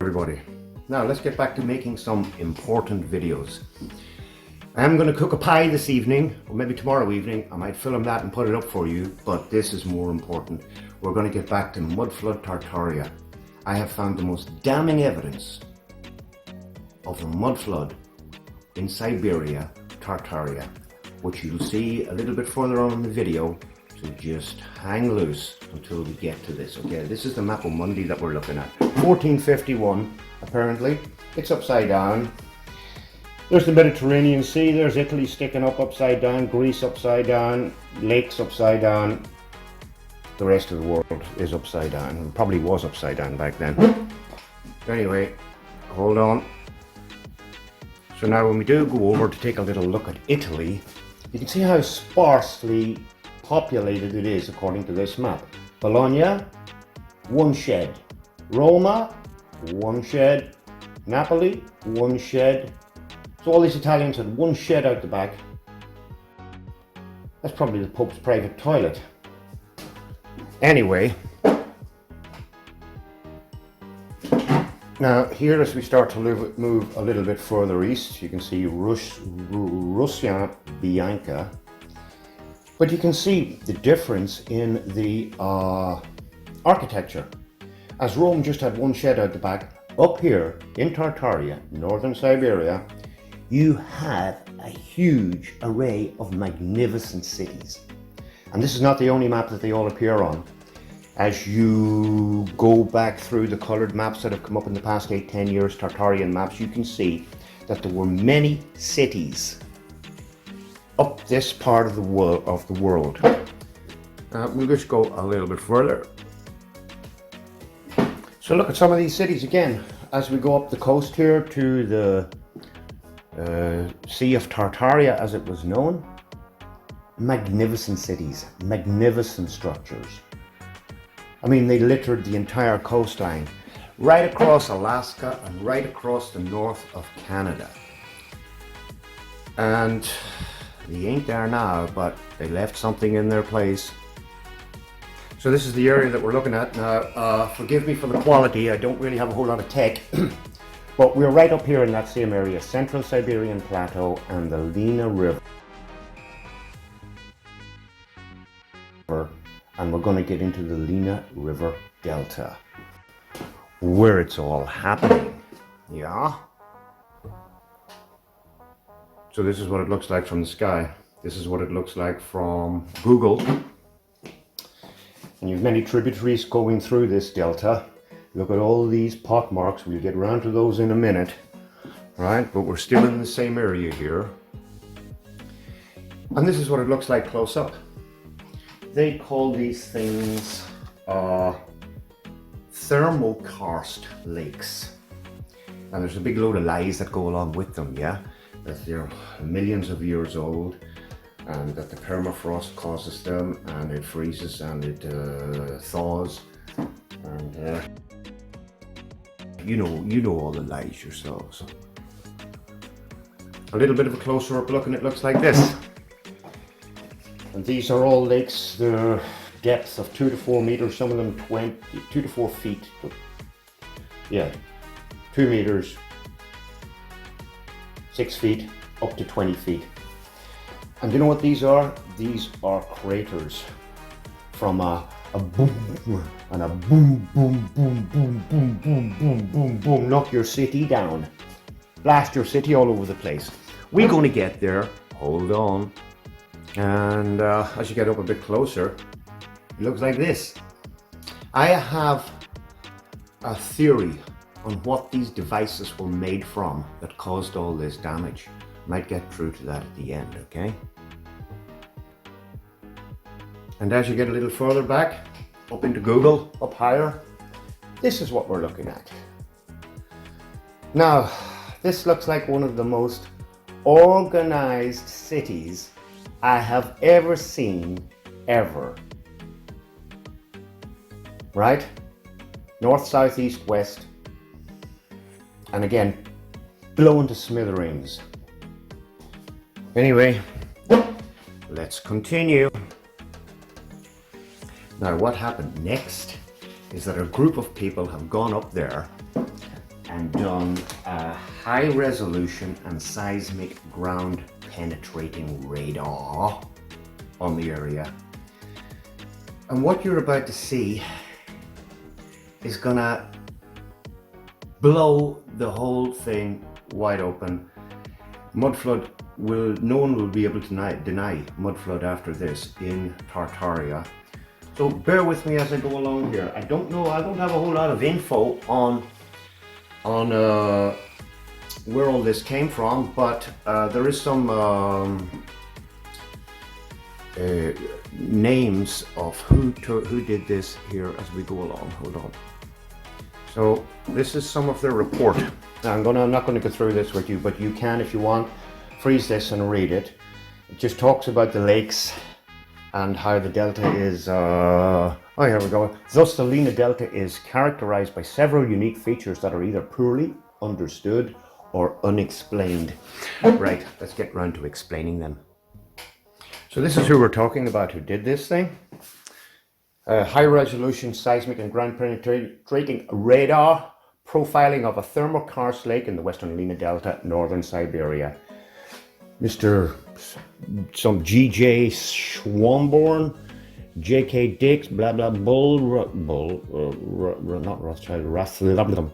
everybody. Now let's get back to making some important videos. I'm going to cook a pie this evening, or maybe tomorrow evening. I might film that and put it up for you, but this is more important. We're going to get back to Mudflood Tartaria. I have found the most damning evidence of a mudflood in Siberia, Tartaria, which you'll see a little bit further on in the video, so just hang loose until we get to this. Okay, this is the map of Monday that we're looking at. 1451, apparently. It's upside down. There's the Mediterranean Sea, there's Italy sticking up upside down, Greece upside down, lakes upside down. The rest of the world is upside down. It probably was upside down back then. Anyway, hold on. So now when we do go over to take a little look at Italy, you can see how sparsely populated it is according to this map. Bologna, one shed. Roma, one shed. Napoli, one shed. So all these Italians had one shed out the back. That's probably the Pope's private toilet. Anyway, now here as we start to move a little bit further east, you can see Russia Bianca. But you can see the difference in the architecture. As Rome just had one shed out the back, up here in Tartaria, northern Siberia, you have a huge array of magnificent cities. And this is not the only map that they all appear on. As you go back through the coloured maps that have come up in the past 8-10 years, Tartarian maps, you can see that there were many cities up this part of the world. We'll just go a little bit further. So look at some of these cities again. As we go up the coast here to the Sea of Tartaria, as it was known. Magnificent cities, magnificent structures. I mean, they littered the entire coastline, right across Alaska and right across the north of Canada. And they ain't there now, but they left something in their place. So this is the area that we're looking at now. Forgive me for the quality, I don't really have a whole lot of tech. But we're right up here in that same area, Central Siberian Plateau and the Lena River. And we're going to get into the Lena River Delta, where it's all happening. Yeah? So this is what it looks like from the sky. This is what it looks like from Google. And you've many tributaries going through this delta. Look at all these pot marks. We'll get around to those in a minute, right? But we're still in the same area here. And this is what it looks like close up. They call these things thermokarst lakes. And there's a big load of lies that go along with them, yeah? That they're millions of years old and that the permafrost causes them and it freezes and it thaws. And you know all the lies yourselves. A little bit of a closer up look and it looks like this. And these are all lakes. They're depths of 2 to 4 meters, some of them 2 to 4 feet. Yeah, 2 meters, 6 feet, up to 20 feet. And you know what these are? These are craters from a boom and a boom, boom, boom, boom, boom, boom, boom, boom, boom. Knock your city down. Blast your city all over the place. We're going to get there. Hold on. And as you get up a bit closer, it looks like this. I have a theory on what these devices were made from that caused all this damage. Might get through to that at the end, okay? And as you get a little further back, up into Google, up higher, this is what we're looking at. Now, this looks like one of the most organized cities I have ever seen, ever. Right? North, south, east, west. And again, blown to smithereens. Anyway, let's continue. Now what happened next is that a group of people have gone up there and done a high resolution and seismic ground penetrating radar on the area. And what you're about to see is gonna blow the whole thing wide open. Mudflood no one will be able to deny mudflood after this in Tartaria. So bear with me as I go along here. I don't have a whole lot of info on where all this came from, but there is some names of who did this here as we go along. Hold on. So this is some of their report. Now I'm not going to go through this with you, but you can, if you want, freeze this and read it. It just talks about the lakes and how the delta is, oh, here we go. Thus the Lena Delta is characterized by several unique features that are either poorly understood or unexplained. Right, let's get round to explaining them. So this is who we're talking about, who did this thing. High resolution seismic and ground penetrating radar profiling of a thermal karst lake in the western Lena Delta, northern Siberia. Mr. some G.J. Schwamborn, J.K. Dix, blah blah not Rothschild,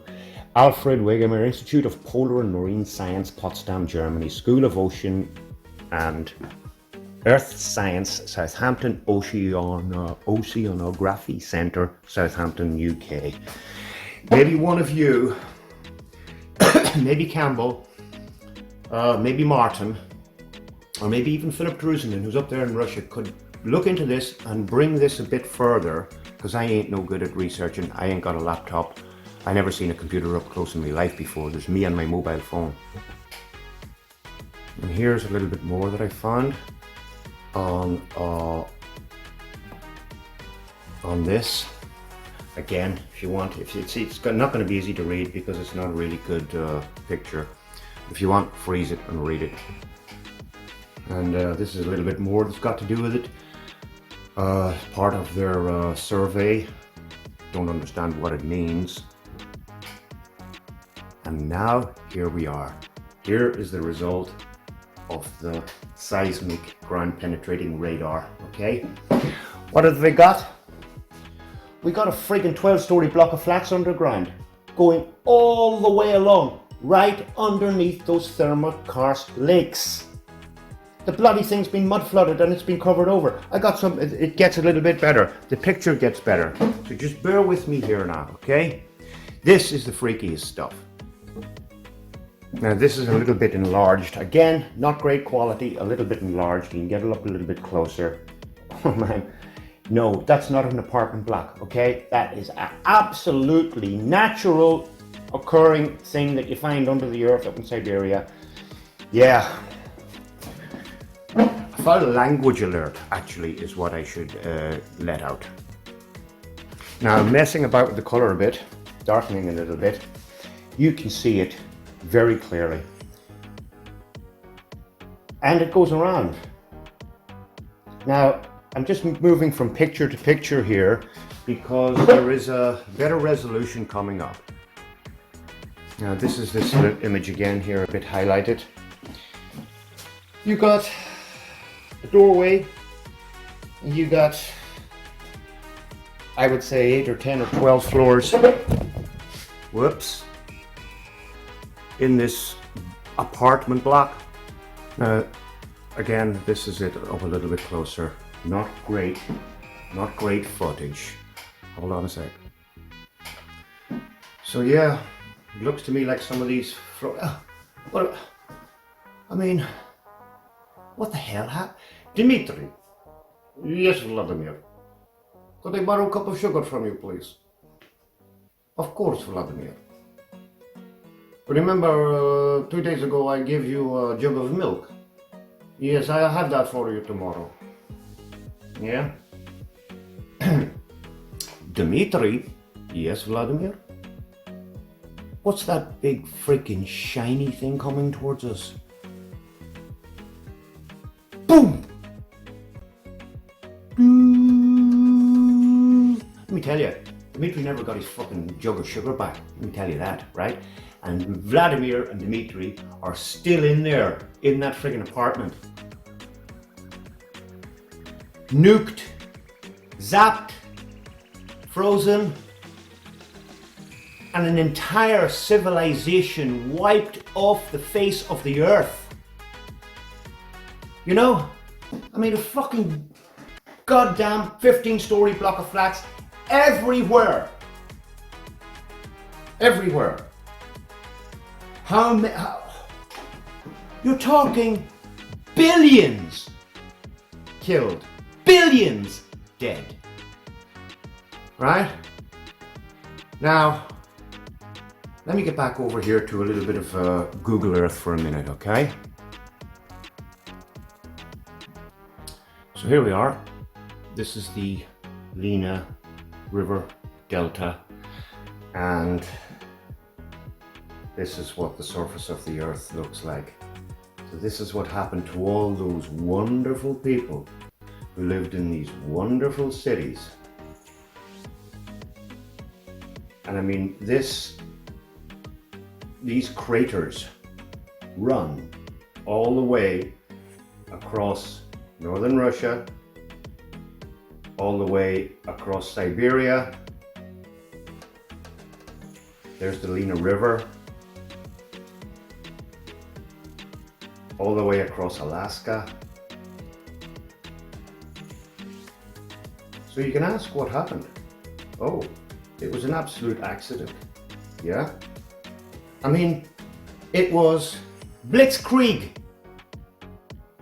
Alfred Wegener, Institute of Polar and Marine Science, Potsdam, Germany, School of Ocean and Earth Science, Southampton Oceanography Centre, Southampton, UK. Maybe one of you, maybe Campbell, maybe Martin, or maybe even Philip Druzinin, who's up there in Russia, could look into this and bring this a bit further, because I ain't no good at researching. I ain't got a laptop. I never seen a computer up close in my life before. There's me and my mobile phone. And here's a little bit more that I found on this. Again, if you want, it's not going to be easy to read because it's not a really good picture. If you want, freeze it and read it. And this is a little bit more that's got to do with it. Part of their survey. Don't understand what it means. And now, here we are. Here is the result of the seismic ground penetrating radar, okay? What have they got? We got a friggin' 12-story block of flats underground, going all the way along, right underneath those thermal karst lakes. The bloody thing's been mud flooded and it's been covered over. I got some, it gets a little bit better. The picture gets better. So just bear with me here now, okay? This is the freakiest stuff. Now this is a little bit enlarged. Again, not great quality, a little bit enlarged. You can get it up a little bit closer. Oh man, no, that's not an apartment block, okay? That is an absolutely natural occurring thing that you find under the earth up in Siberia. Yeah. A foul language alert, actually, is what I should let out. Now, I'm messing about with the color a bit, darkening a little bit. You can see it very clearly. And it goes around. Now, I'm just moving from picture to picture here because there is a better resolution coming up. Now, this is this image again here, a bit highlighted. You got a doorway, you got, I would say, 8 or 10 or 12 floors. Whoops. In this apartment block. Now, again, this is it up a little bit closer. Not great footage. Hold on a sec. So yeah, it looks to me like some of these what the hell happened? Dimitri. Yes, Vladimir. Could I borrow a cup of sugar from you, please? Of course, Vladimir. Remember, 2 days ago I gave you a jug of milk. Yes, I'll have that for you tomorrow. Yeah? Dmitri? Yes, Vladimir? What's that big freaking shiny thing coming towards us? Boom! Let me tell you, Dmitri never got his fucking jug of sugar back, let me tell you that, right? And Vladimir and Dmitri are still in there, in that friggin' apartment. Nuked, zapped, frozen, and an entire civilization wiped off the face of the earth. You know, I mean, a fucking goddamn 15-story block of flats everywhere. Everywhere. How you're talking billions killed, billions dead. Right? Now, let me get back over here to a little bit of Google Earth for a minute, okay? So here we are. This is the Lena River Delta, and this is what the surface of the Earth looks like. So this is what happened to all those wonderful people who lived in these wonderful cities. And I mean, these craters run all the way across northern Russia, all the way across Siberia. There's the Lena River, all the way across Alaska. So you can ask what happened. Oh, it was an absolute accident. Yeah? I mean, it was blitzkrieg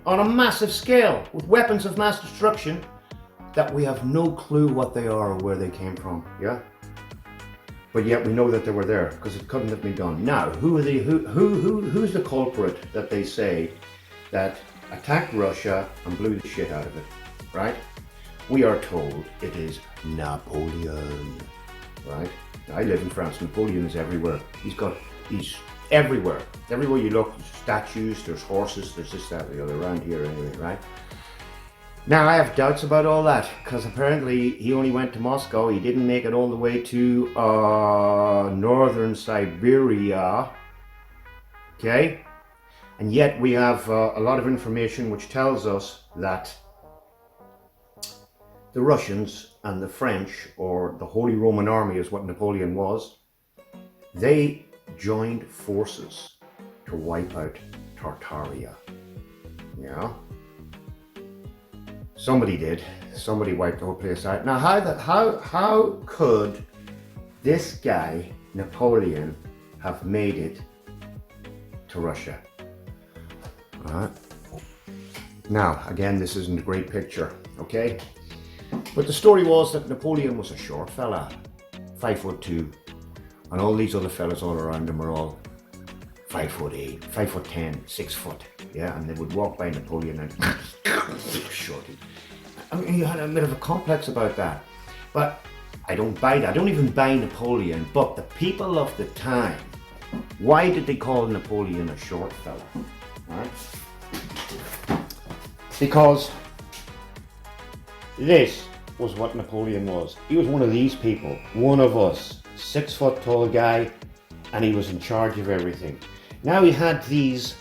on a massive scale with weapons of mass destruction that we have no clue what they are or where they came from. Yeah? But yet we know that they were there because it couldn't have been done. Now, who's the culprit that they say that attacked Russia and blew the shit out of it, right? We are told it is Napoleon, right? I live in France. Napoleon is everywhere. He's everywhere. Everywhere you look, there's statues, there's horses, there's this, that, the other, around here anyway, right? Now, I have doubts about all that, because apparently he only went to Moscow. He didn't make it all the way to northern Siberia, okay? And yet we have a lot of information which tells us that the Russians and the French, or the Holy Roman Army is what Napoleon was, they joined forces to wipe out Tartaria, yeah? Somebody did. Somebody wiped the whole place out. Now, how could this guy, Napoleon, have made it to Russia? All right. Now, again, this isn't a great picture, okay? But the story was that Napoleon was a short fella, 5'2", and all these other fellas all around him were all 5'8", 5'10", 6 foot. Yeah, and they would walk by Napoleon and shorty. I mean, he had a bit of a complex about that. But I don't buy that. I don't even buy Napoleon. But the people of the time, why did they call Napoleon a short fella? Right? Because this was what Napoleon was. He was one of these people, one of us, 6 foot tall guy, and he was in charge of everything. Now he had these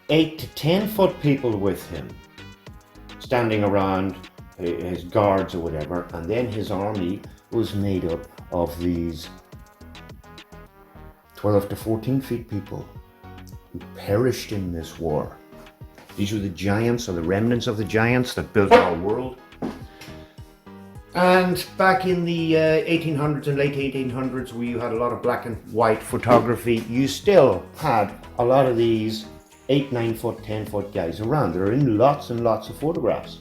8 to 10 foot people with him, standing around, his guards or whatever, and then his army was made up of these 12 to 14 feet people who perished in this war. These were the giants, or the remnants of the giants that built our world. And back in the 1800s and late 1800s, where you had a lot of black and white photography, you still had a lot of these 8, 9 foot, 10 foot guys around. They're in lots and lots of photographs.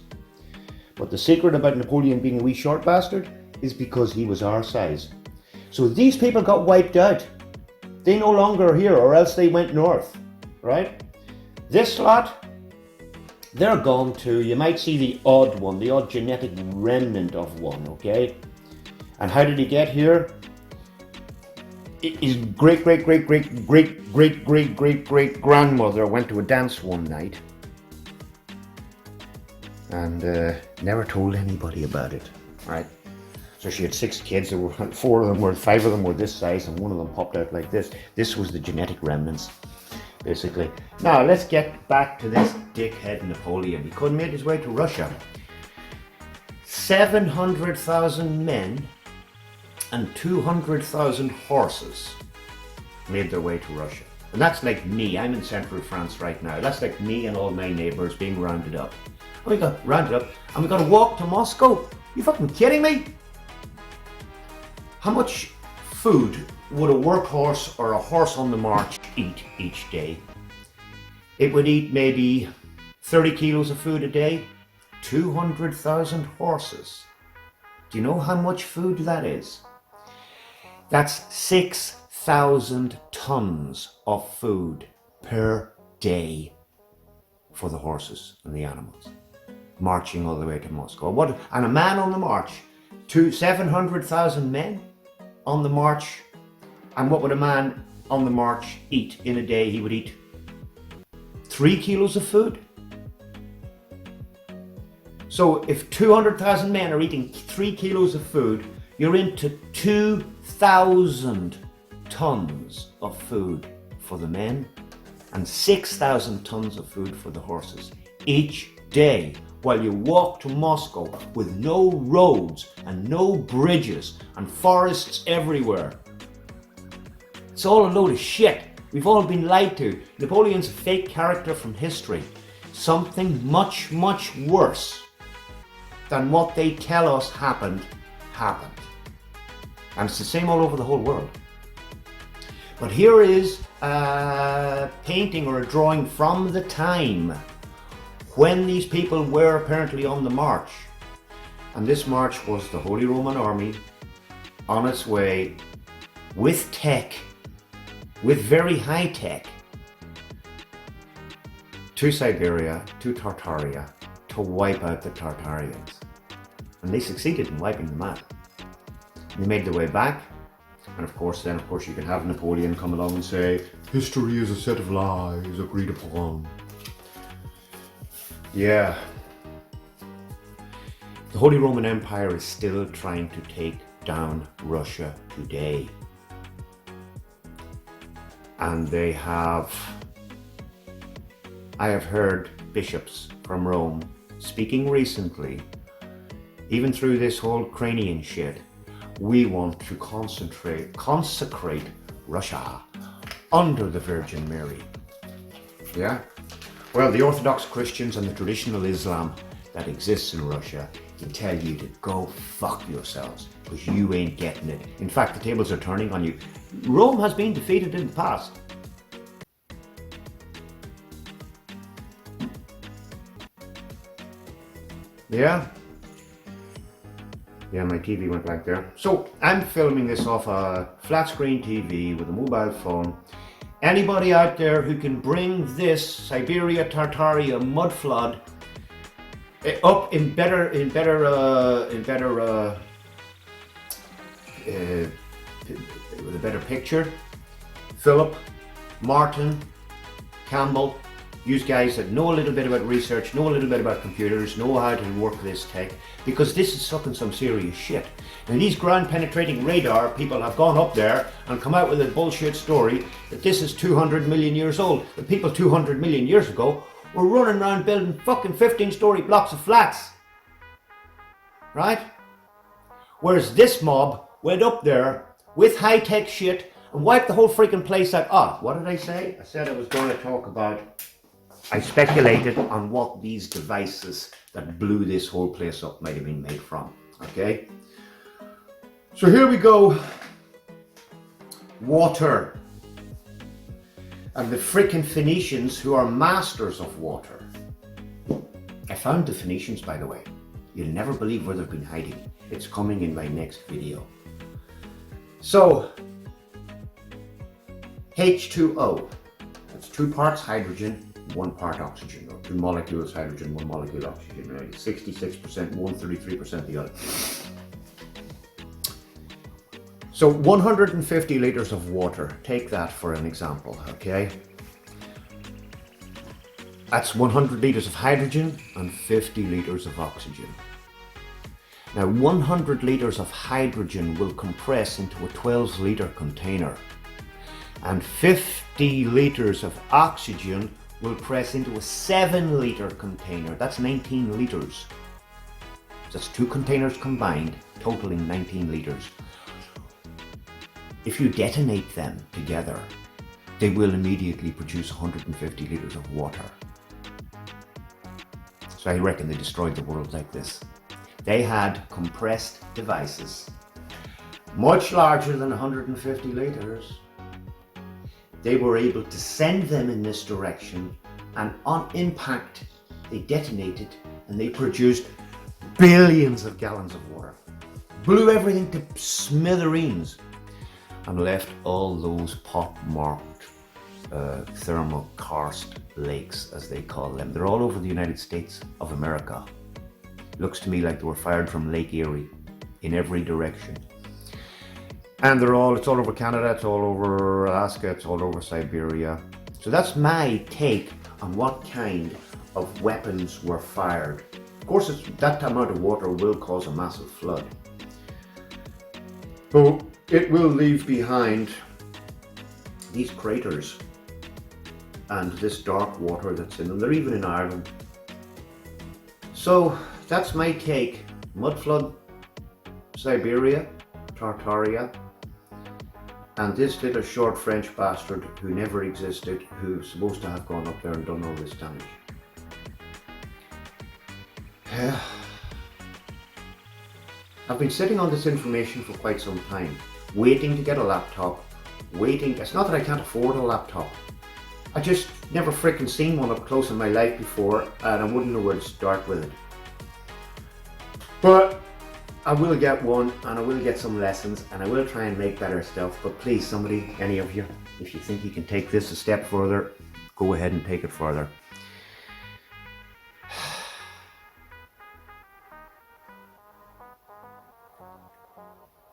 But the secret about Napoleon being a wee short bastard is because he was our size. So these people got wiped out. They no longer are here, or else they went north, right? This lot, they're gone too. You might see the odd one, the odd genetic remnant of one, okay? And how did he get here? His great-great-great-great-great-great-great-grandmother went to a dance one night and never told anybody about it, right? So she had 6 kids. There were 5 of them were this size, and one of them popped out like this. This was the genetic remnants, basically. Now let's get back to this dickhead Napoleon. He couldn't make his way to Russia. 700,000 men and 200,000 horses made their way to Russia. And that's like me. I'm in central France right now. That's like me and all my neighbours being rounded up. And we got rounded up and we got to walk to Moscow. You fucking kidding me? How much food would a workhorse or a horse on the march eat each day? It would eat maybe 30 kilos of food a day. 200,000 horses. Do you know how much food that is? That's 6,000 tons of food per day for the horses and the animals, marching all the way to Moscow. And a man on the march, 700,000 men on the march. And what would a man on the march eat in a day? He would eat 3 kilos of food. So if 200,000 men are eating 3 kilos of food, you're into 2,000 tons of food for the men and 6,000 tons of food for the horses each day, while you walk to Moscow with no roads and no bridges and forests everywhere. It's all a load of shit. We've all been lied to. Napoleon's a fake character from history. Something much, much worse than what they tell us happened. And it's the same all over the whole world. But here is a painting or a drawing from the time when these people were apparently on the march. And this march was the Holy Roman Army on its way with tech, with very high tech, to Siberia, to Tartaria, to wipe out the Tartarians. And they succeeded in wiping them out. They made their way back, and of course you can have Napoleon come along and say, history is a set of lies agreed upon. Yeah. The Holy Roman Empire is still trying to take down Russia today. And I have heard bishops from Rome speaking recently, even through this whole Ukrainian shit, we want to consecrate Russia under the Virgin Mary. Yeah? Well, the Orthodox Christians and the traditional Islam that exists in Russia can tell you to go fuck yourselves, because you ain't getting it. In fact, the tables are turning on you. Rome has been defeated in the past. Yeah? Yeah, my TV went back there. So I'm filming this off a flat screen TV with a mobile phone. Anybody out there who can bring this Siberia Tartaria mudflood up with a better picture, Philip, Martin, Campbell, you guys that know a little bit about research, know a little bit about computers, know how to work this tech, because this is fucking some serious shit. And these ground penetrating radar people have gone up there and come out with a bullshit story that this is 200 million years old. The people 200 million years ago were running around building fucking 15-story blocks of flats. Right? Whereas this mob went up there with high-tech shit and wiped the whole freaking place out. Ah, what did I say? I said I was going to talk about, I speculated on what these devices that blew this whole place up might have been made from. Okay? So here we go. Water. And the freaking Phoenicians, who are masters of water. I found the Phoenicians, by the way. You'll never believe where they've been hiding. It's coming in my next video. So, H2O. That's 2 parts hydrogen, 1 part oxygen, or 2 molecules hydrogen, 1 molecule oxygen, right? 66% one, 33% the other. So 150 liters of water, take that for an example, okay? That's 100 liters of hydrogen and 50 liters of oxygen. Now 100 litres of hydrogen will compress into a 12-litre container, and 50 litres of oxygen will press into a 7-litre container. That's 19 litres. That's 2 containers combined, totaling 19 litres. If you detonate them together, they will immediately produce 150 litres of water. So I reckon they destroyed the world like this. They had compressed devices, much larger than 150 litres. They were able to send them in this direction, and on impact, they detonated and they produced billions of gallons of water. Blew everything to smithereens and left all those pot-marked thermal karst lakes, as they call them. They're all over the United States of America. Looks to me like they were fired from Lake Erie in every direction. And it's all over Canada, it's all over Alaska, it's all over Siberia. So that's my take on what kind of weapons were fired. Of course, that amount of water will cause a massive flood. But it will leave behind these craters and this dark water that's in them. They're even in Ireland. So that's my take. Mudflood Siberia, Tartaria, and this little short French bastard who never existed, who's supposed to have gone up there and done all this damage. I've been sitting on this information for quite some time, waiting to get a laptop, waiting. It's not that I can't afford a laptop. I just never frickin' seen one up close in my life before, and I wouldn't know where to start with it. But I will get one, and I will get some lessons, and I will try and make better stuff. But please, somebody, any of you, if you think you can take this a step further, go ahead and take it further.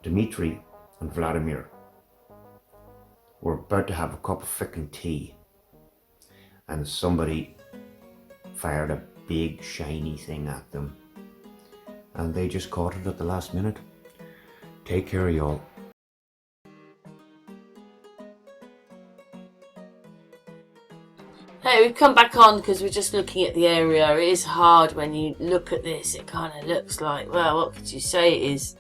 Dmitry and Vladimir were about to have a cup of frickin' tea, and somebody fired a big shiny thing at them, and they just caught it at the last minute. Take care, y'all. Hey, we've come back on because we're just looking at the area. It is hard when you look at this. It kind of looks like, well, what could you say it is?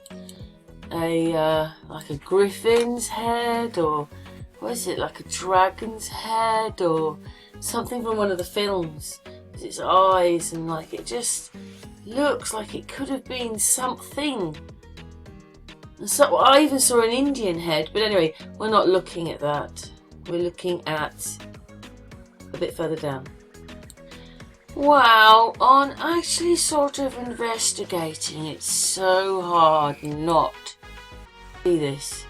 Like a griffin's head, or what is it, like a dragon's head, or something from one of the films. Its eyes, and like it just looks like it could have been something. And so I even saw an Indian head, but anyway, we're not looking at that. We're looking at a bit further down. Wow, on actually sort of investigating, it's so hard not to see this.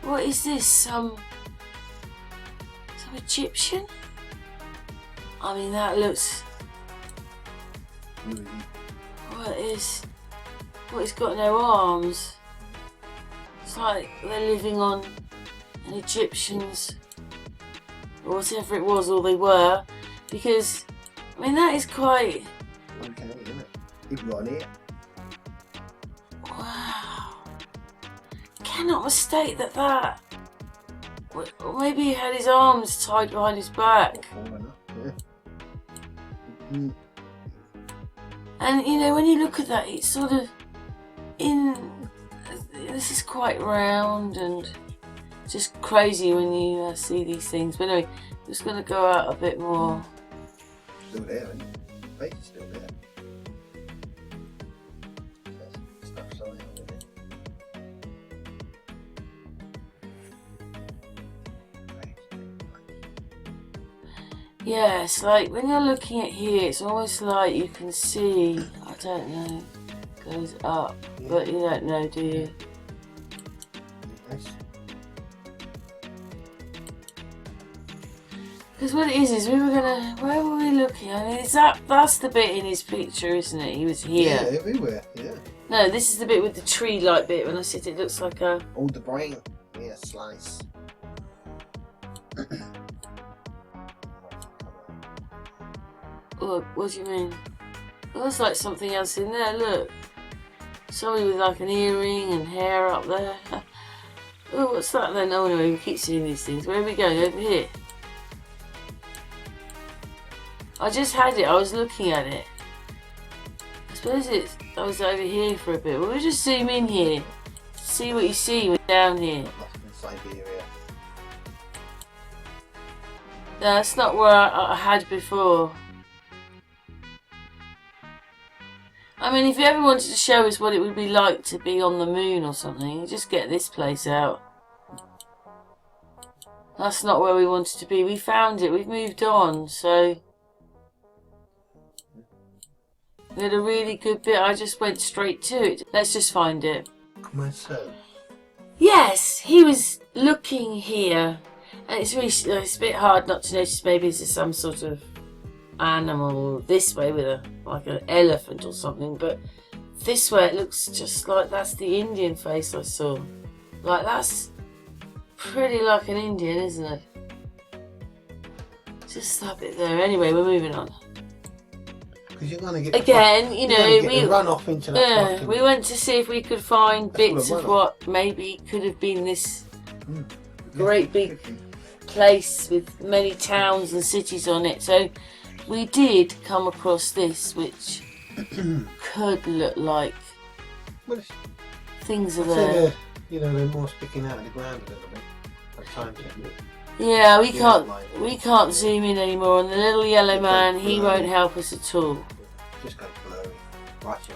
What is this? Some Egyptian? I mean, that looks. What is it's got no arms? It's like they're living on an Egyptian's, or whatever it was, or they were, because I mean that is quite. Okay, isn't it? He's right here. Wow. Cannot mistake that. Or maybe he had his arms tied behind his back. Yeah. And you know, when you look at that, it's sort of this is quite round and just crazy when you see these things. But anyway, I'm just going to go out a bit more. Still there, isn't it? Face is still there. Stuff showing up with it. Yeah, it's like when you're looking at here, it's almost like you can see, I don't know, it goes up, but you don't know, do you? Yes. Because what it is we were gonna, where were we looking? I mean, that's the bit in his picture, isn't it? He was here. Yeah, everywhere, yeah. No, this is the bit with the tree-like bit. When I said it looks like a... All the brain. Yeah, slice. What do you mean? It looks like something else in there, look. Somebody with like an earring and hair up there. Oh, what's that then? Oh no, we keep seeing these things. Where are we going? Over here. I just had it. I was looking at it. I suppose I was over here for a bit. We'll just zoom in here. See what you see when you're down here. Mudflood Siberia. No, that's not where I had before. I mean, if you ever wanted to show us what it would be like to be on the moon or something, you just get this place out. That's not where we wanted to be. We found it. We've moved on, so... We had a really good bit. I just went straight to it. Let's just find it. My son. Yes, he was looking here. And it's really, it's a bit hard not to notice maybe this is some sort of animal this way with a like an elephant or something, but this way it looks just like that's the Indian face I saw. Like that's pretty like an Indian, isn't it? Just that bit there. Anyway, we're moving on. Because you're gonna get again, you know, we run off into that. We went to see if we could find bits of what maybe could have been this great big place with many towns and cities on it. So we did come across this, which could look like things are there. You know, they're more sticking out of the ground a little bit. By the time yeah, we can't zoom in anymore. And the little yellow man, he won't help us at all. Just go blurry. Right, yeah.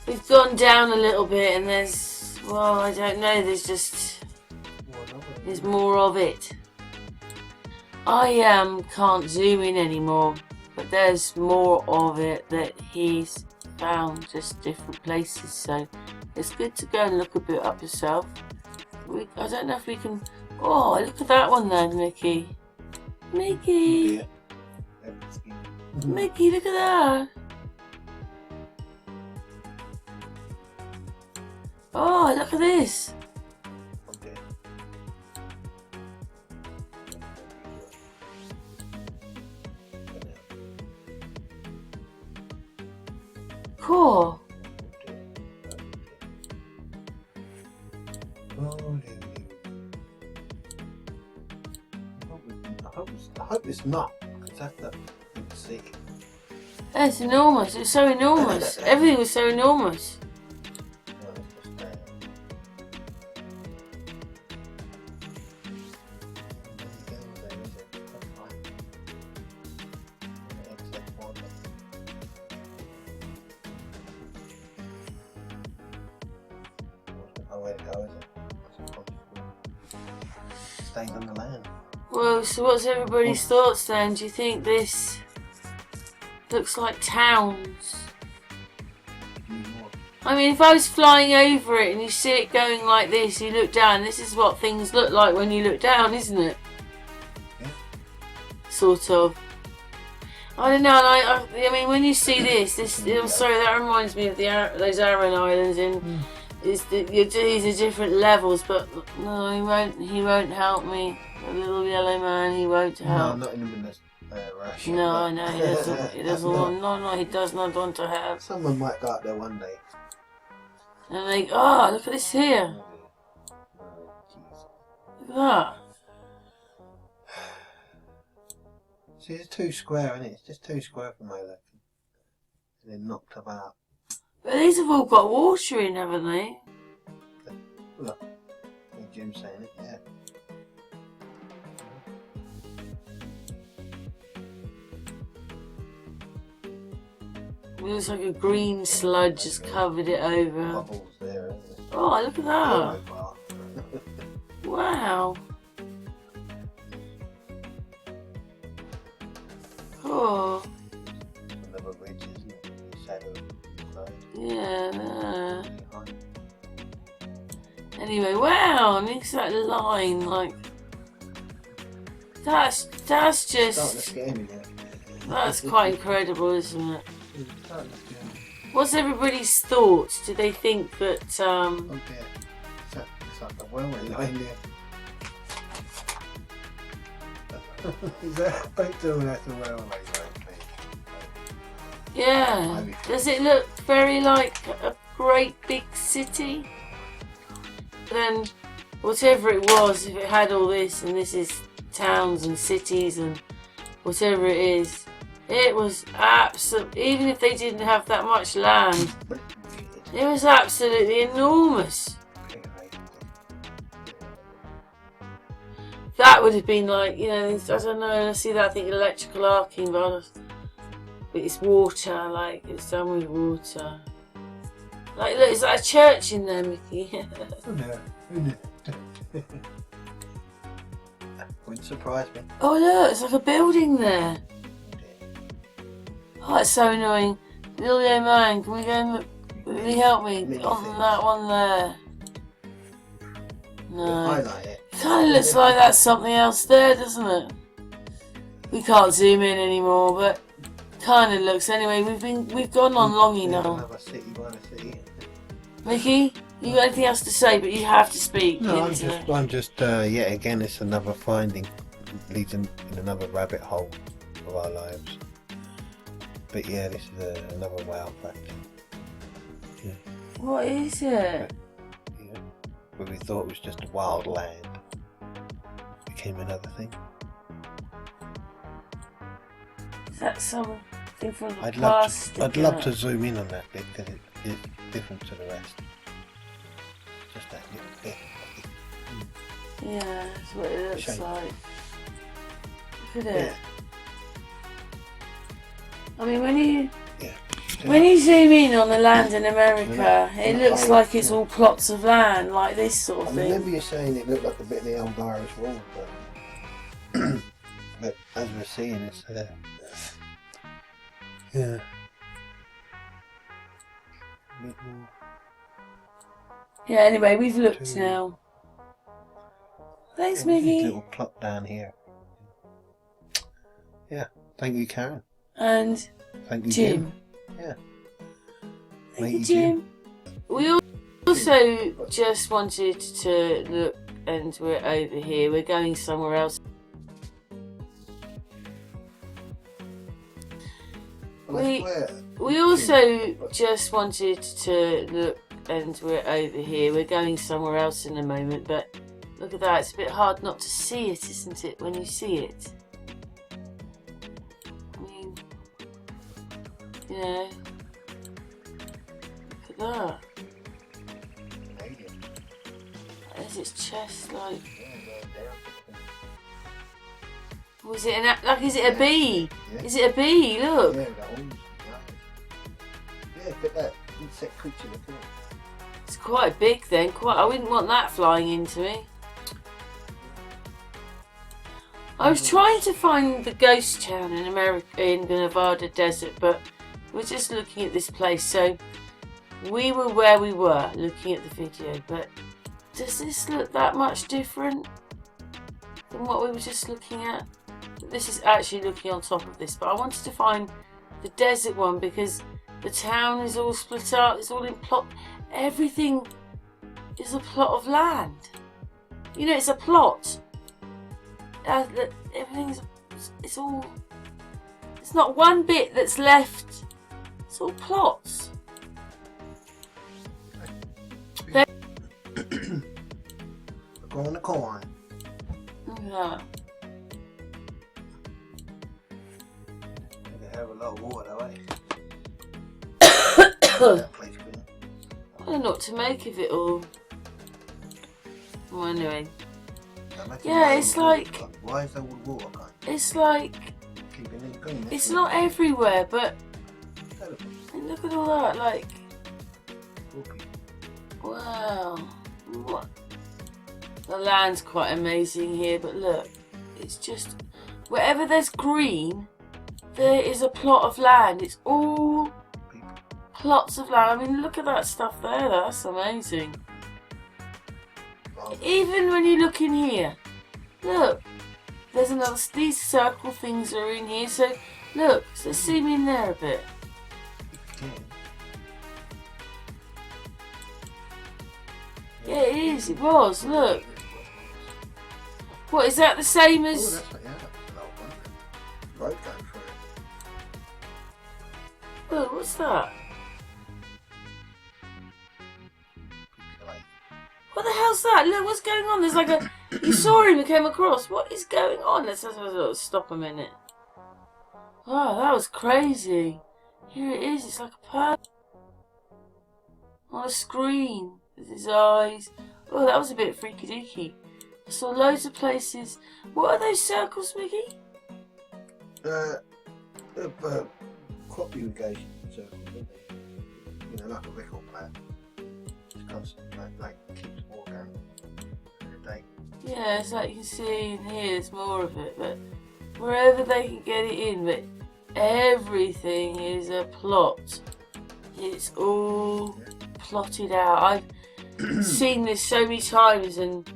We've gone down a little bit, and there's, well, I don't know. There's more of it. I can't zoom in anymore, but there's more of it that he's found, just different places. So it's good to go and look a bit up yourself. I don't know if we can. Oh, look at that one then, Mickey. Mickey. Yeah. Mickey, look at that. Oh, look at this. Okay. Cool. I hope it's not, because that's the see. That's enormous. It's so enormous. Everything was so enormous. Staying on the land. Well, so what's everybody's thoughts then? Do you think this looks like towns? I mean, if I was flying over it and you see it going like this, you look down, this is what things look like when you look down, isn't it? Yeah. Sort of. I don't know, I mean, when you see this, I'm sorry, that reminds me of those Aran Islands in... These are different levels, but no, he won't help me. The little yellow man, he won't help. No, not in the minute. Rush. No, no, he doesn't. He doesn't want. No, he does not want to help. Someone might go out there one day. And they, oh, look at this here. Look at that. See, it's too square, isn't it? It's just too square for my liking. And then knocked about. But these have all got water in, haven't they? Look, I think Jim's saying it, yeah. It looks like a green sludge has covered it over. Bubbles there, isn't it? Oh, look at that. Wow. Oh. Another ridge, isn't it? Shadow. Yeah. Anyway, wow, and it's that line, like that's just that's quite incredible, isn't it? What's everybody's thoughts? Do they think that Okay. It's like the railway line there. Is that about doing that the railway line? yeah. Does it look very like great big city. Then whatever it was, if it had all this, and this is towns and cities and whatever it is, it was absolute. Even if they didn't have that much land, it was absolutely enormous. That would have been like, you know, I don't know, I see that, I think electrical arcing, but it's water, like it's done with water. Like, look, is that a church in there, Mickey? No. Wouldn't surprise me. Oh look, it's like a building there. Oh, it's so annoying. Little young man, can we go and look? Will you help me on that one there? No. Highlight it. Kind of looks like that's something else there, doesn't it? We can't zoom in anymore, but kind of looks. Anyway, we've gone on long enough. Another city by the city. Mickey, you got anything else to say? But you have to speak. No, I'm just yet again, it's another finding. It leads in another rabbit hole of our lives. But yeah, this is another wow factor. Yeah. What is it? Yeah. Where we thought it was just a wild land, became another thing. Is that something from the I'd past? love to zoom in on that bit because it's different to the rest. Just that little bit. Yeah, that's what it looks Shape. like. Look at it. Yeah. I mean, when you zoom in on the land in America, it looks like it's all plots of land, like this sort I of thing. remember you saying it looked like a bit of the old Irish wall, but as we're seeing, it's yeah. A bit more. Yeah, anyway, we've looked now. Thanks, Yeah, there's a Mickey. little plot down here. Yeah, thank you, Karen. And Thank you, Jim. Yeah. Thank you, Jim. We also just wanted to look, and we're over here. We're going somewhere else. We also just wanted to look, and we're over here. We're going somewhere else in a moment, but look at that. It's a bit hard not to see it, isn't it, when you see it? I mean, you know, look at that. There's its chest, like. Was it is it a bee? Yeah. Is it a bee? Look. Yeah, that one's yeah, look at that insect creature, look at it. It's quite big then. I wouldn't want that flying into me. I was trying to find the ghost town in America, in the Nevada desert, but we're just looking at this place. So we were where we were looking at the video, but does this look that much different than what we were just looking at? This is actually looking on top of this, but I wanted to find the desert one because the town is all split up, it's all in plot. Everything is a plot of land. You know, it's a plot. Everything's, it's all, it's not one bit that's left. It's all plots. Go on the corn. Look at that. They have a lot of water, eh? That place good. I don't know what to make of it all. Well, anyway. Yeah, it's like. Why is there water going? It's like. Keeping it green. It's not everywhere, but. Look at all that, like. Wow. What? The land's quite amazing here, but look. It's just. Wherever there's green, there is a plot of land. It's all plots of land. I mean, look at that stuff there. That's amazing. Even when you look in here, look, there's another. These circle things are in here. So look, so zoom in there a bit. Yeah, it is. It was. Look. What is that? The same as? Oh, that's like, yeah, an old one. Road going through it. Look, what's that? What the hell's that? Look, what's going on? There's like a... You saw him, you came across. What is going on? Let's stop a minute. Oh, that was crazy. Here it is. It's like a person on a screen with his eyes. Oh, that was a bit freaky deaky. I saw loads of places. What are those circles, Mickey? Crop irrigation circles, aren't they? You know, like a record player. It's constant, like keeps water going in a day. Yeah, it's like you can see in here, there's more of it, but wherever they can get it in, but everything is a plot. It's all plotted out. I've seen this so many times and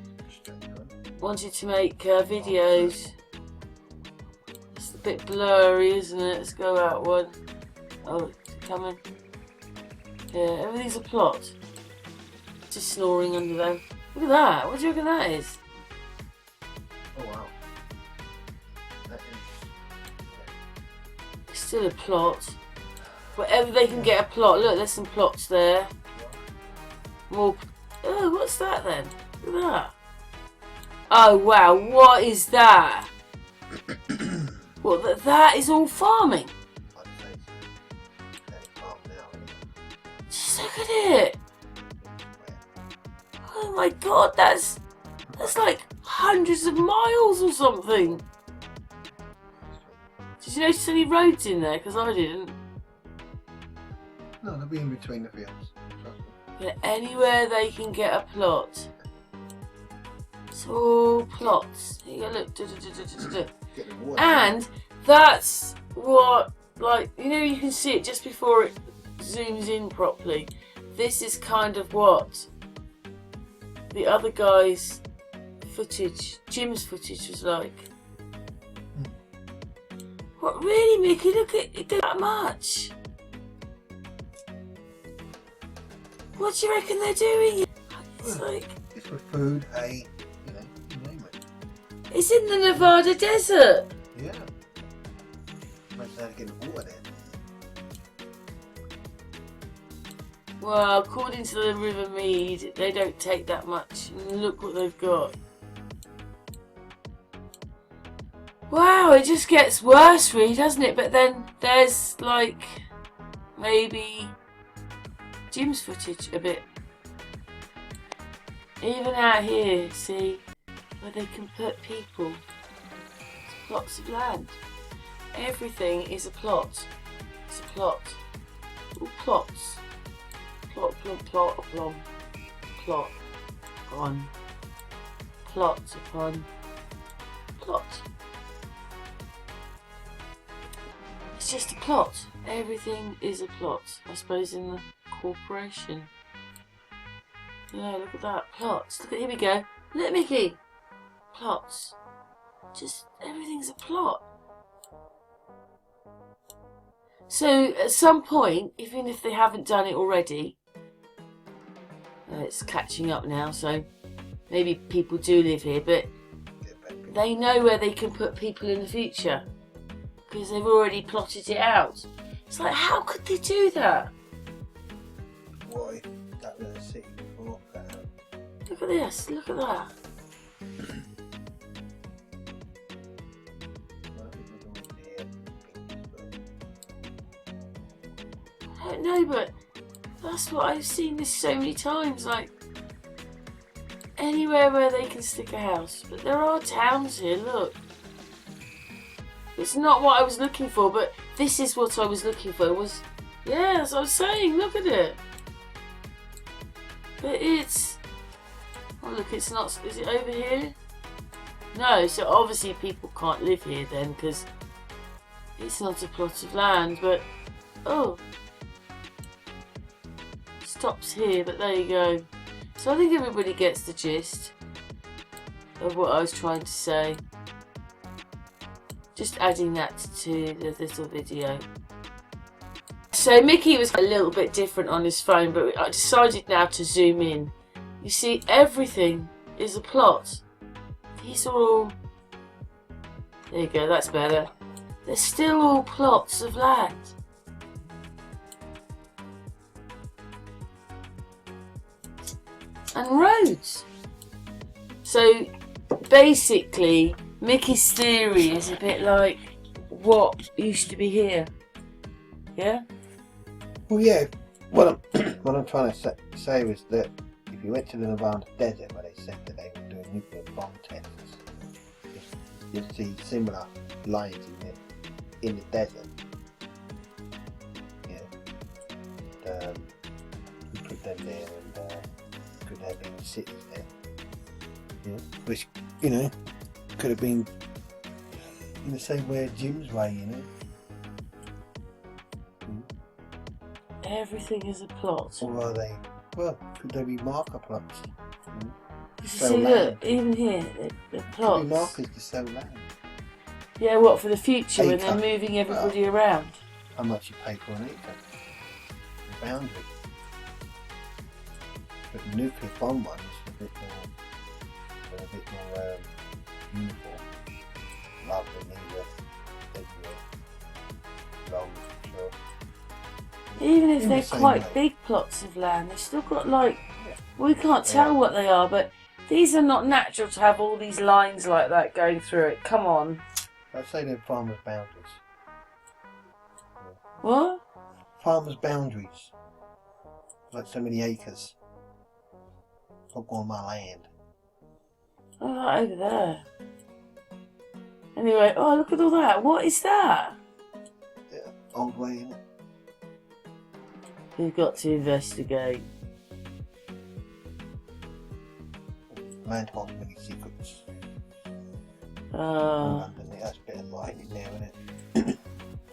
wanted to make videos. It's a bit blurry, isn't it? Let's go out one. Oh, it's coming. Yeah, everything's a plot. Just snoring under there. Look at that. What do you reckon that is? Oh wow. That is... It's still a plot. Wherever they can get a plot. Look, there's some plots there. More. Oh, what's that then? Look at that. Oh wow, what is that? What, that is all farming? Just look at it. Oh my god, that's like hundreds of miles or something. Did you notice any roads in there? Because I didn't. No, they'll be in between the fields. Yeah, anywhere they can get a plot. It's all plots. Here you go, look. And that's what, like, you know, you can see it just before it zooms in properly. This is kind of what the other guy's footage, Jim's footage, was like. What, really, Mickey? Look at it, that much. What do you reckon they're doing? It's like... It's for food, hay, you know, you name it. It's in the Nevada desert. Yeah. Imagine how to get the water there. Well, according to the River Mead, they don't take that much. And look what they've got. Wow, it just gets worse, really, doesn't it? But then there's, like, maybe... Jim's footage a bit. Even out here, see, where they can put people. It's plots of land. Everything is a plot. It's a plot. All plots. Plot, plot, plot, plot, plot, on. Plot upon plot. It's just a plot. Everything is a plot. I suppose in the corporation. Yeah, look at that. Plots. Look at, here we go. Look, Mickey. Plots. Just everything's a plot. So at some point, even if they haven't done it already, it's catching up now, so maybe people do live here, but they know where they can put people in the future because they've already plotted it out. It's like, how could they do that? Why? That was a city before. Look at this, look at that. I don't know, but that's what I've seen this so many times, like anywhere where they can stick a house. But there are towns here, look. It's not what I was looking for, but this is what I was looking for. Was, yeah, as I was saying, look at it. But it's, oh look, it's not, is it over here? No, so obviously people can't live here then, because it's not a plot of land, but, oh. Stops here, but there you go. So I think everybody gets the gist of what I was trying to say. Just adding that to the little video. So Mickey was a little bit different on his phone, but I decided now to zoom in. You see, everything is a plot. These are all... There you go, that's better. They're still all plots of land. and roads. So basically, Mickey's theory is a bit like what used to be here. Yeah? Well, yeah. What I'm trying to say was that if you went to the Nevada desert where they said that they were doing nuclear bomb tests, you'd see similar lines in the desert. Yeah. You put them there and could have been cities there. Yeah. Which, you know, could have been in the same way Jim's way, you know. Everything is a plot. Or are they? Well, could they be marker plots? See, look, even here, the plots. Could be markers to sell land. Yeah, what, for the future when they're Acre. moving everybody around? How much you pay for an acre? The boundary. But the nuclear bomb one is a bit more uniform. Rather than either long, short. Even if In they're the same quite way. big plots of land, they've still got like, we can't tell what they are, but these are not natural to have all these lines like that going through it. Come on. I'd say they're farmers' boundaries. What? Farmers' boundaries. Like so many acres. Not on my land. Oh, right over there. Anyway, oh, look at all that. What is that? Yeah, old way, innit? We've got to investigate. Land holds many secrets. Oh, That's a bit of mining there, isn't it?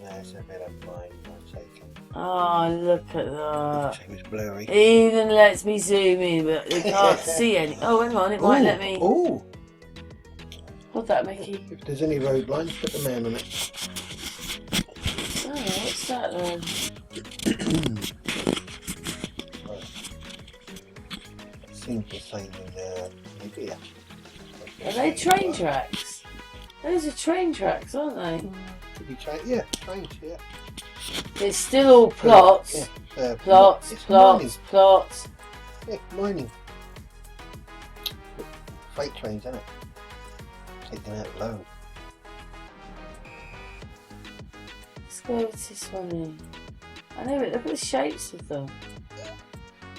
There's a bit of mining I've taken. oh, look at that. It was blurry. It even lets me zoom in, but they can't see any. Oh, hang on, it might let me. Oh! What's that, Mickey? If there's any road lines, put the man on it. Oh, what's that then? Seems the same in Libya. Are they train tracks? Those are train tracks, aren't they? Could be yeah, trains, yeah. It's still all plots. Yeah, Plots, it's plots, mining. plots. Yeah, mining. Freight trains, isn't it? Taking out load. Let's go over to this one in. I know it, look at the shapes of them.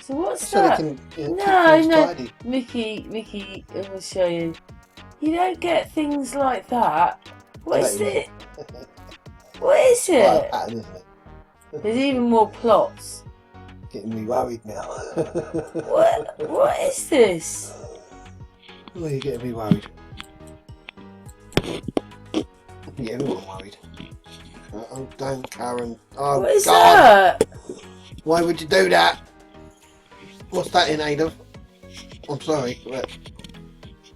So what's So that? they can, you know, keep No, things no. tidy. Mickey, I'm going to show you. You don't get things like that. What is it? What is Quite a it? pattern, isn't it? There's even more plots. Getting me worried now. What is this? Well, you're getting me worried. Yeah, everyone worried. Oh, don't, Karen. Oh, What is God. that? Why would you do that? What's that in aid of? I'm sorry, but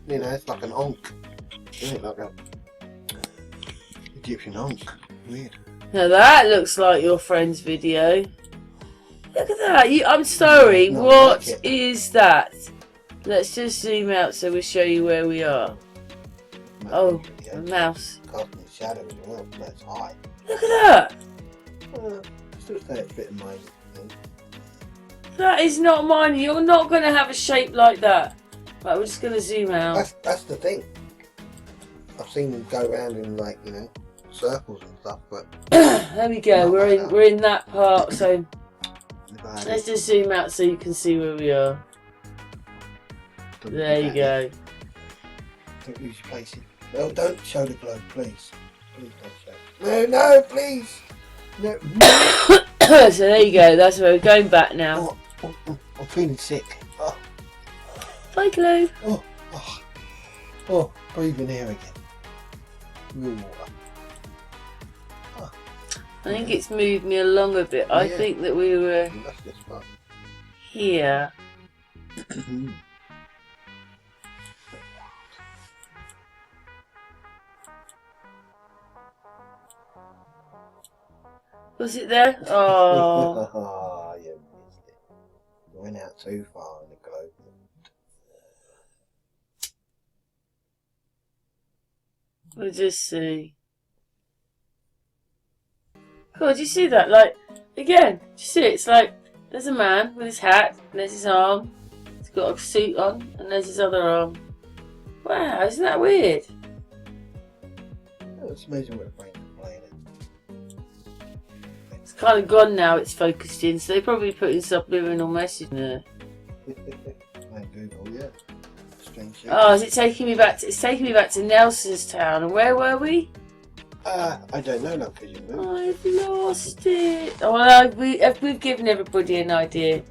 you know, it's like an onk. Isn't it? Like a Egyptian onk. Weird. Now that looks like your friend's video. Look at that. I'm sorry. Not What like it. is that? Let's just zoom out so we'll show you where we are. Oh, a mouse. Casting shadow as well. That's high. Look at that. Still say it's a bit of mine. That is not mine. You're not going to have a shape like that. Right, we're just going to zoom out. That's the thing. I've seen them go around in like, you know, circles and stuff, but There we go. Not like that. We're in that part. So about let's it. just zoom out so you can see where we are. There you go. Don't lose your place. No, don't show the globe, please. Please don't show. No, please. No. So there you go. That's where we're going back now. I'm feeling sick. Oh, Bye, Glue. breathing air again. Real water. I think it's moved me along a bit. I Yeah. think that we were That's just fun. here. Was it there? Oh, Oh, you missed it. You went out too far in the globe. we'll just see. God, do you see that? Like, again, do you see it? It's like, there's a man with his hat, and there's his arm. It's He's got a suit on, and there's his other arm. Wow, isn't that weird? It's amazing what the brains are playing in. It's kind of gone now, it's focused in, so they're probably putting subliminal message in there. Like Google, yeah. Strange shit. Oh, is it taking me back to, it's taking me back to Nelson's Town, and where were we? I don't know now because you moved. I've lost it. Oh, well, we've given everybody an idea.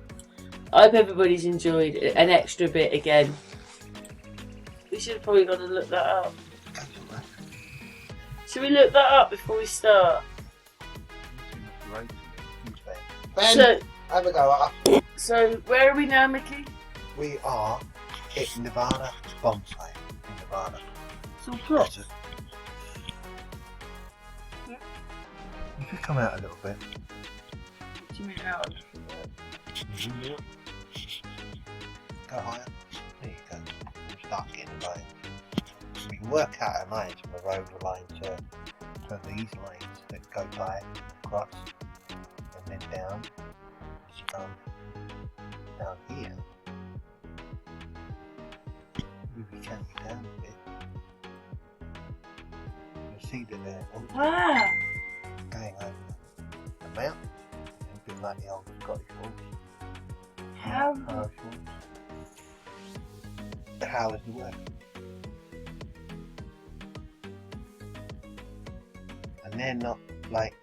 I hope everybody's enjoyed an extra bit again. We should have probably gone and look that up. Should we look that up before we start? Ben, So, have a go up. so where are we now, Mickey? We are at Nevada bomb site in Nevada. Some plots. If you come out a little bit. What do you mean out? Go higher. There you go. We'll start getting low. We can work out our lines from the road line to these lines that go by across and then down. As you come down here, we can go down a bit. You'll see that they're all Ah! going over the mountain, a bit like the old Scottish Falls. How? Falls. How is the work? And they're not like,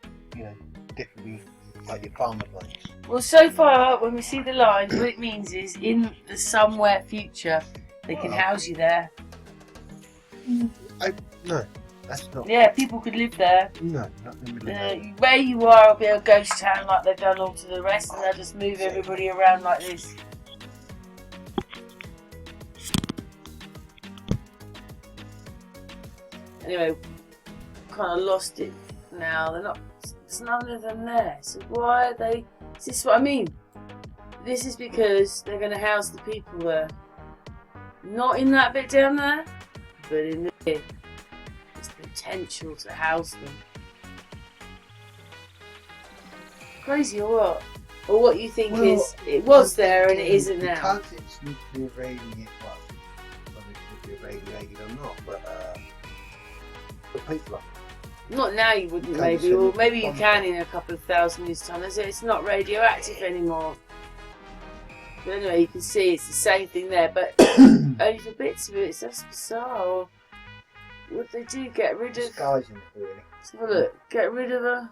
differently like your farmer's lines. Well, so far, when we see the lines, what it means is in the somewhere future, they can house you there. No, that's not. Yeah, people could live there. No, not in the middle of nowhere. Where you are will be a ghost town like they've done all to the rest, and they'll just move everybody around like this. Anyway, kind of lost it now. They're not. There's none of them there. So why are they? Is this what I mean? This is because they're going to house the people there. Not in that bit down there, but in the bit. There's potential to house them. Crazy or what? Or what you think is it was there and it isn't now? Because it's nuclear radiated, whether it's nuclear radiated or not, but the people are. Not now you wouldn't maybe, or maybe you can in a couple of thousand years time. It's not radioactive anymore. But anyway, you can see it's the same thing there, but only for bits of it. It's just bizarre. Or what they do, get rid of... Disguising it, really. Let's have a look. Get rid of a...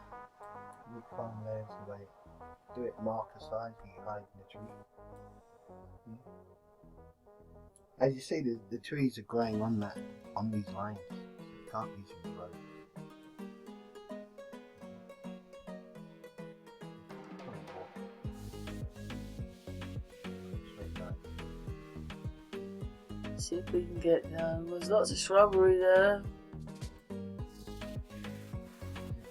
You find layers of way. Do it marker size and you hide in the tree. As you see, the trees are growing on these lines. You can't use them for road. See if we can get down. There's lots of shrubbery there.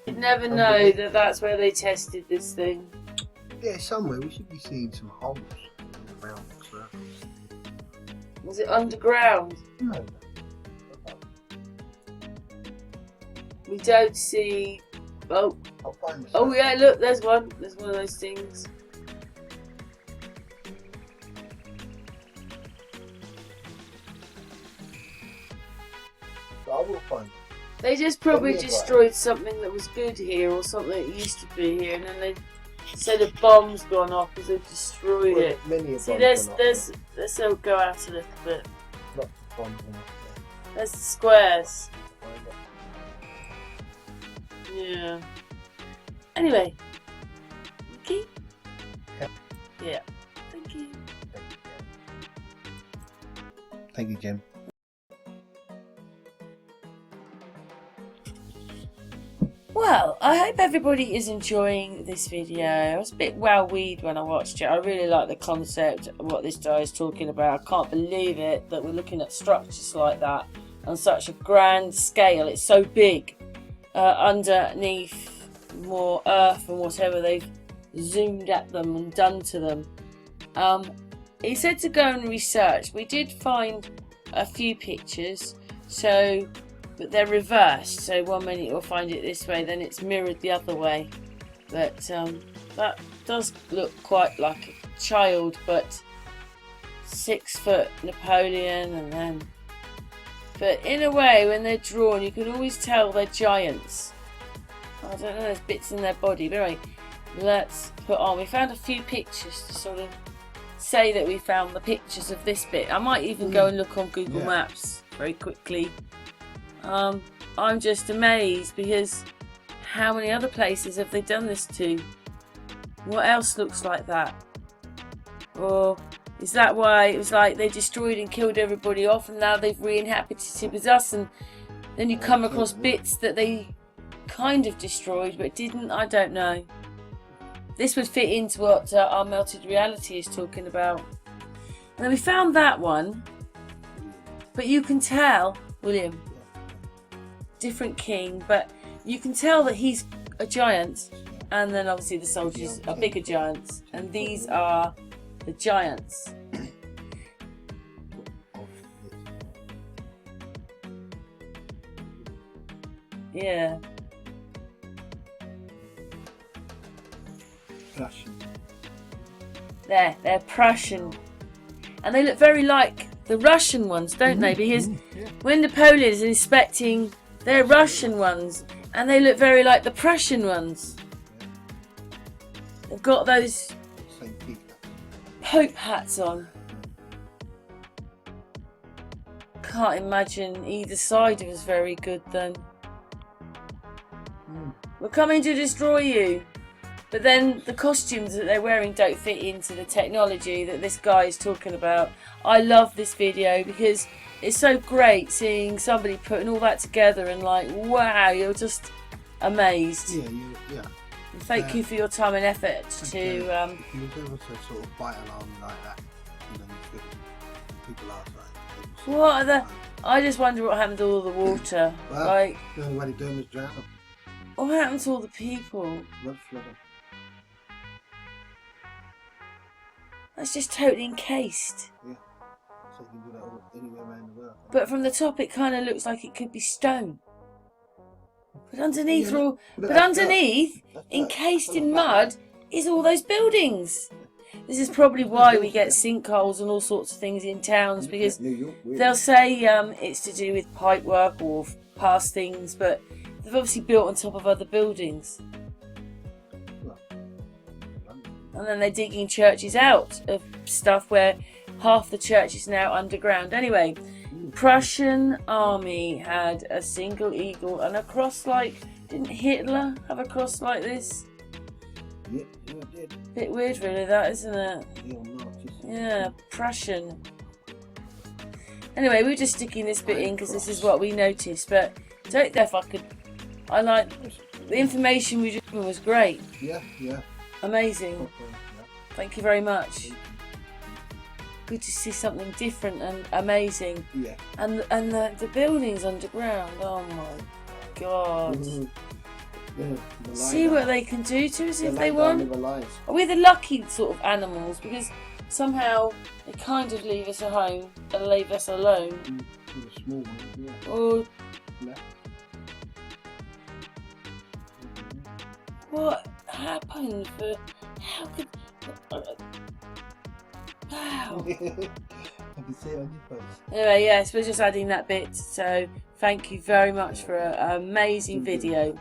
You'd never know that that's where they tested this thing. Yeah, somewhere we should be seeing some holes around the circles. Was it underground? No. We don't see... Oh, I'll find the oh circle. yeah, look, there's one. There's one of those things. I will find it. They just probably destroyed something that was good here, or something that used to be here, and then they said a bomb's gone off because they've destroyed it. Many See, let's go out a little bit. Lots of bombs in it. There's the squares. Yeah. Anyway. Okay? Yeah. Thank you. Thank you, Jim. Well, I hope everybody is enjoying this video. I was a bit wowed when I watched it. I really like the concept of what this guy is talking about. I can't believe it that we're looking at structures like that on such a grand scale. It's so big. Underneath more earth and whatever they've zoomed at them and done to them. He said to go and research. We did find a few pictures, but they're reversed. So 1 minute you'll find it this way, then it's mirrored the other way. But that does look quite like a child, but 6-foot Napoleon, and then. But in a way, when they're drawn, you can always tell they're giants. I don't know, there's bits in their body. But anyway, let's put on. We found a few pictures to sort of say that we found the pictures of this bit. I might even go and look on Google Maps very quickly. I'm just amazed because how many other places have they done this to? What else looks like that? Or is that why it was like they destroyed and killed everybody off and now they've re-inhabited it with us, and then you come across bits that they kind of destroyed but didn't? I don't know. This would fit into what our melted reality is talking about. And then we found that one, but you can tell, William, different king, but you can tell that he's a giant, and then obviously the soldiers are bigger giants, and these are the giants. Yeah. Prussian. They're Prussian. And they look very like the Russian ones, don't they? Because when Napoleon is inspecting, they're Russian ones, and they look very like the Prussian ones. They've got those Pope hats on. Can't imagine either side was very good then. We're coming to destroy you. But then the costumes that they're wearing don't fit into the technology that this guy is talking about. I love this video because it's so great seeing somebody putting all that together and like, wow, you're just amazed. Yeah. Thank you for your time and effort to... You'll be able to sort of bite along like that. You know, people are like... What are the... I just wonder what happened to all the water. Well, like, the only way to do them is drown them. what happened to all the people? Mudflood them. That's just totally encased. Yeah. So you can do that all, anywhere around the world. But from the top it kind of looks like it could be stone. But underneath, encased in mud, is all those buildings. This is probably why we get sinkholes and all sorts of things in towns, because they'll say it's to do with pipe work or past things, but they've obviously built on top of other buildings. And then they're digging churches out of stuff where half the church is now underground. Anyway, Prussian army had a single eagle and a cross like... Didn't Hitler have a cross like this? Yeah, it did. Bit weird really, that, isn't it? Yeah, Yeah, Prussian. Anyway, we were just sticking this bit in because this is what we noticed, but don't know if I could... I like... The information we just given was great. Yeah. Amazing. Thank you very much. Good to see something different and amazing. Yeah. And the buildings underground. Oh my God. Yeah, See what they can do to us if they want. Are Are we the lucky sort of animals? Because somehow they kind of leave us at home and leave us alone. The small one, yeah. Or Yeah. what happened? How could... Wow. I can see it on your face. Anyway, yes, we're just adding that bit. So thank you very much for an amazing video.